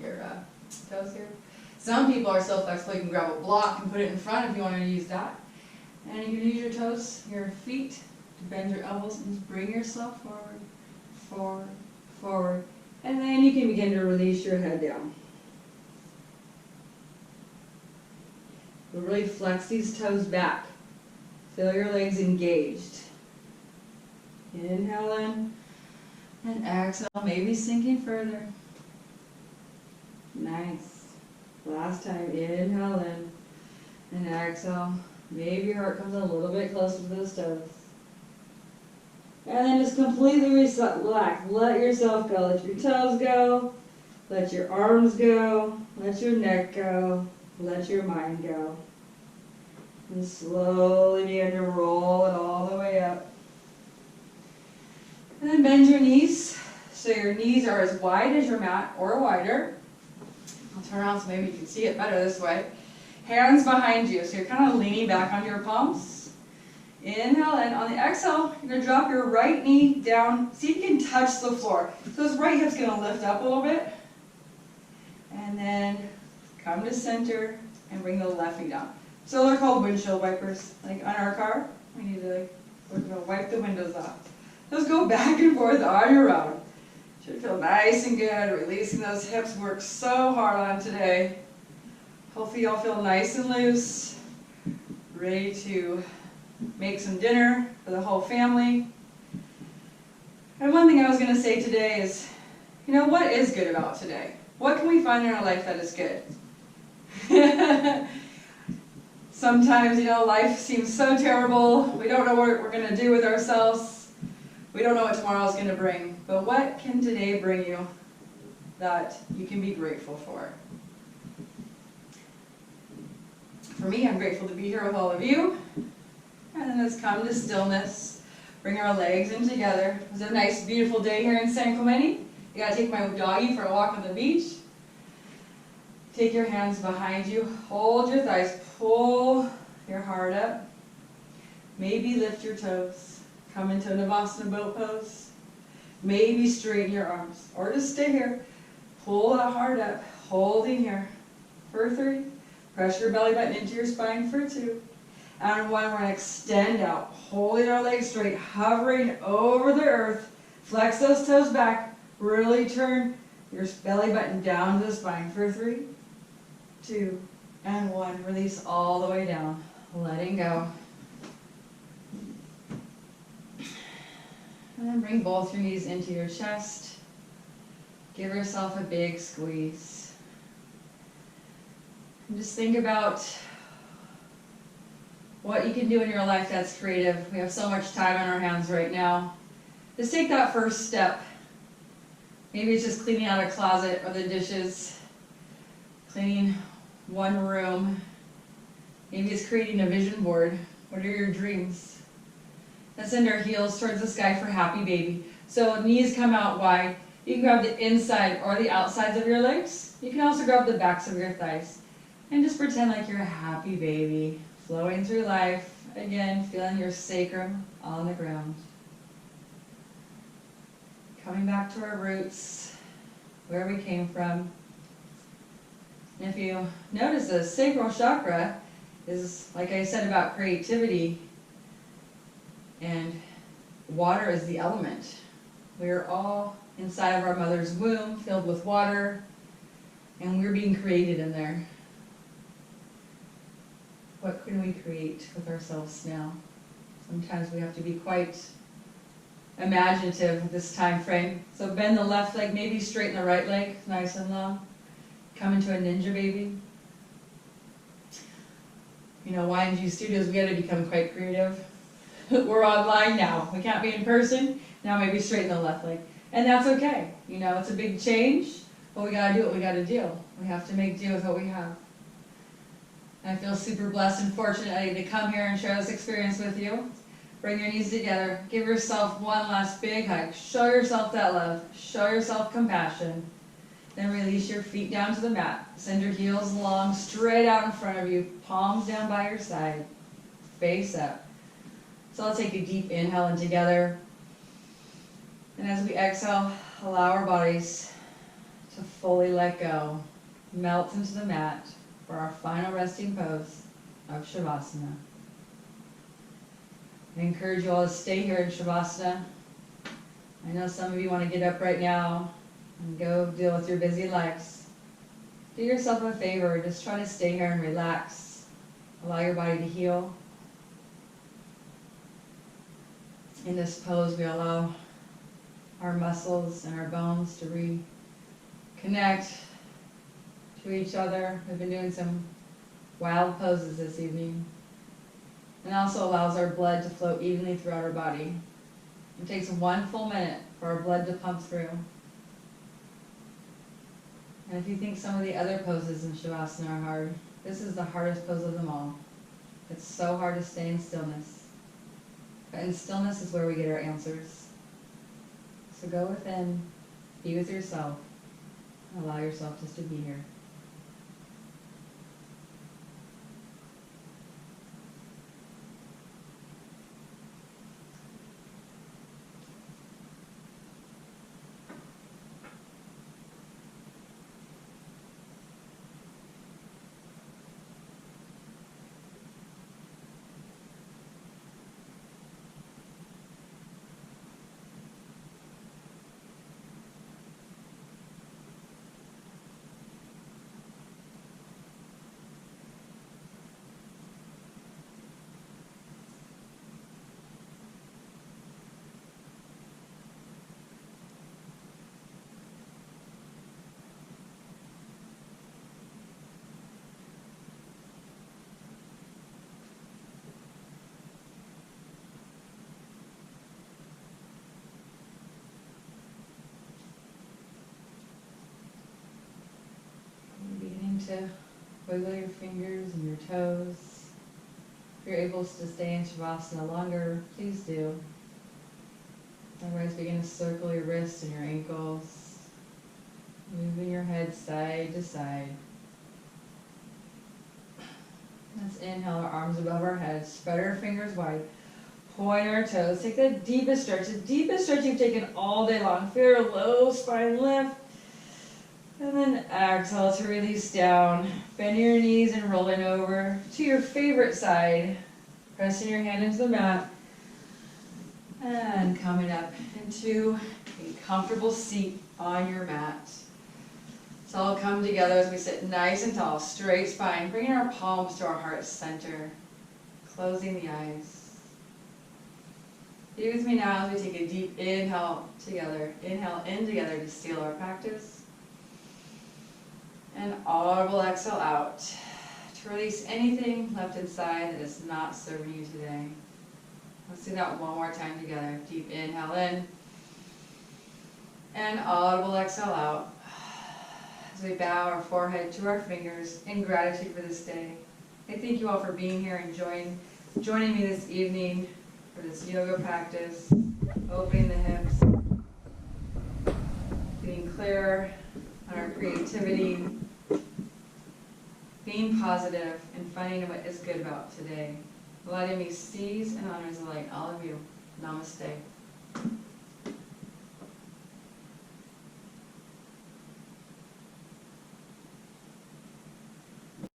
your toes here. Some people are so flexible you can grab a block and put it in front if you want to use that. And you can use your toes, your feet, to bend your elbows and just bring yourself forward, forward, forward. And then you can begin to release your head down. We'll really flex these toes back. Feel your legs engaged. Inhale in and exhale, maybe sinking further. Nice. Last time, inhale in and exhale. Maybe your heart comes a little bit closer to those toes. And then just completely relax. Let yourself go. Let your toes go. Let your arms go. Let your neck go. Let your mind go. And slowly begin to roll it all the way up. And then bend your knees. So your knees are as wide as your mat or wider. I'll turn around so maybe you can see it better this way. Hands behind you. So you're kind of leaning back onto your palms. Inhale, and on the exhale, you're going to drop your right knee down. See if you can touch the floor. So this right hip's going to lift up a little bit. And then come to center and bring the left knee down. So they're called windshield wipers. Like on our car, we need to wipe the windows off. Just go back and forth on your own. Should feel nice and good. Releasing those hips. Worked so hard on today. Hopefully y'all feel nice and loose. Ready to make some dinner for the whole family. And one thing I was going to say today is, what is good about today? What can we find in our life that is good? Sometimes, life seems so terrible. We don't know what we're going to do with ourselves. We don't know what tomorrow is going to bring. But what can today bring you that you can be grateful for? For me, I'm grateful to be here with all of you. And then let's come to stillness. Bring our legs in together. It was a nice, beautiful day here in San Clemente. You gotta take my doggy for a walk on the beach. Take your hands behind you. Hold your thighs. Pull your heart up. Maybe lift your toes. Come into a Navasana boat pose. Maybe straighten your arms. Or just stay here. Pull that heart up. Holding here. For 3. Press your belly button into your spine for 2. And 1, we're going to extend out. Holding our legs straight. Hovering over the earth. Flex those toes back. Really turn your belly button down to the spine for 3, 2, and 1. Release all the way down. Letting go. And then bring both your knees into your chest. Give yourself a big squeeze. And just think about what you can do in your life that's creative. We have so much time on our hands right now. Just take that first step. Maybe it's just cleaning out a closet or the dishes, cleaning one room. Maybe it's creating a vision board. What are your dreams? Let's send our heels towards the sky for happy baby. So knees come out wide. You can grab the inside or the outsides of your legs. You can also grab the backs of your thighs. And just pretend like you're a happy baby, flowing through life. Again, feeling your sacrum on the ground. Coming back to our roots, where we came from. And if you notice, the sacral chakra is, like I said, about creativity. And water is the element. We are all inside of our mother's womb, filled with water, and we're being created in there. What can we create with ourselves now? Sometimes we have to be quite imaginative at this time frame. So bend the left leg, maybe straighten the right leg, nice and long. Come into a ninja baby. You know, YNG Studios, we got to become quite creative. We're online now. We can't be in person. Now maybe straighten the left leg. And that's okay. You know, it's a big change, but we got to do what we got to do. We have to make do with what we have. I feel super blessed and fortunate to come here and share this experience with you. Bring your knees together. Give yourself one last big hug. Show yourself that love. Show yourself compassion. Then release your feet down to the mat. Send your heels long, straight out in front of you. Palms down by your side. Face up. So I'll take a deep inhale in together. And as we exhale, allow our bodies to fully let go. Melt into the mat for our final resting pose of Shavasana. I encourage you all to stay here in Shavasana. I know some of you want to get up right now and go deal with your busy lives. Do yourself a favor, just try to stay here and relax. Allow your body to heal. In this pose, we allow our muscles and our bones to reconnect to each other. We've been doing some wild poses this evening. And also allows our blood to flow evenly throughout our body. It takes 1 full minute for our blood to pump through. And if you think some of the other poses in Shavasana are hard, this is the hardest pose of them all. It's so hard to stay in stillness. But in stillness is where we get our answers. So go within, be with yourself, and allow yourself just to be here. To wiggle your fingers and your toes. If you're able to stay in Shavasana longer, please do. Otherwise, begin to circle your wrists and your ankles, moving your head side to side. Let's inhale, our arms above our heads, spread our fingers wide. point our toes. Take the deepest stretch you've taken all day long. Feel a low spine lift. And then exhale to release down. Bend your knees and rolling over to your favorite side. Pressing your hand into the mat. And coming up into a comfortable seat on your mat. So all come together as we sit nice and tall, straight spine, bringing our palms to our heart center, closing the eyes. Be with me now as we take a deep inhale together. Inhale in together to seal our practice. And audible exhale out to release anything left inside that is not serving you today. Let's do that one more time together. Deep inhale in. And audible exhale out. As we bow our forehead to our fingers in gratitude for this day. I thank you all for being here and joining me this evening for this yoga practice. Opening the hips. Getting clear on our creativity. Being positive and finding what is good about today. Letting me seize and honor the light, all of you. Namaste.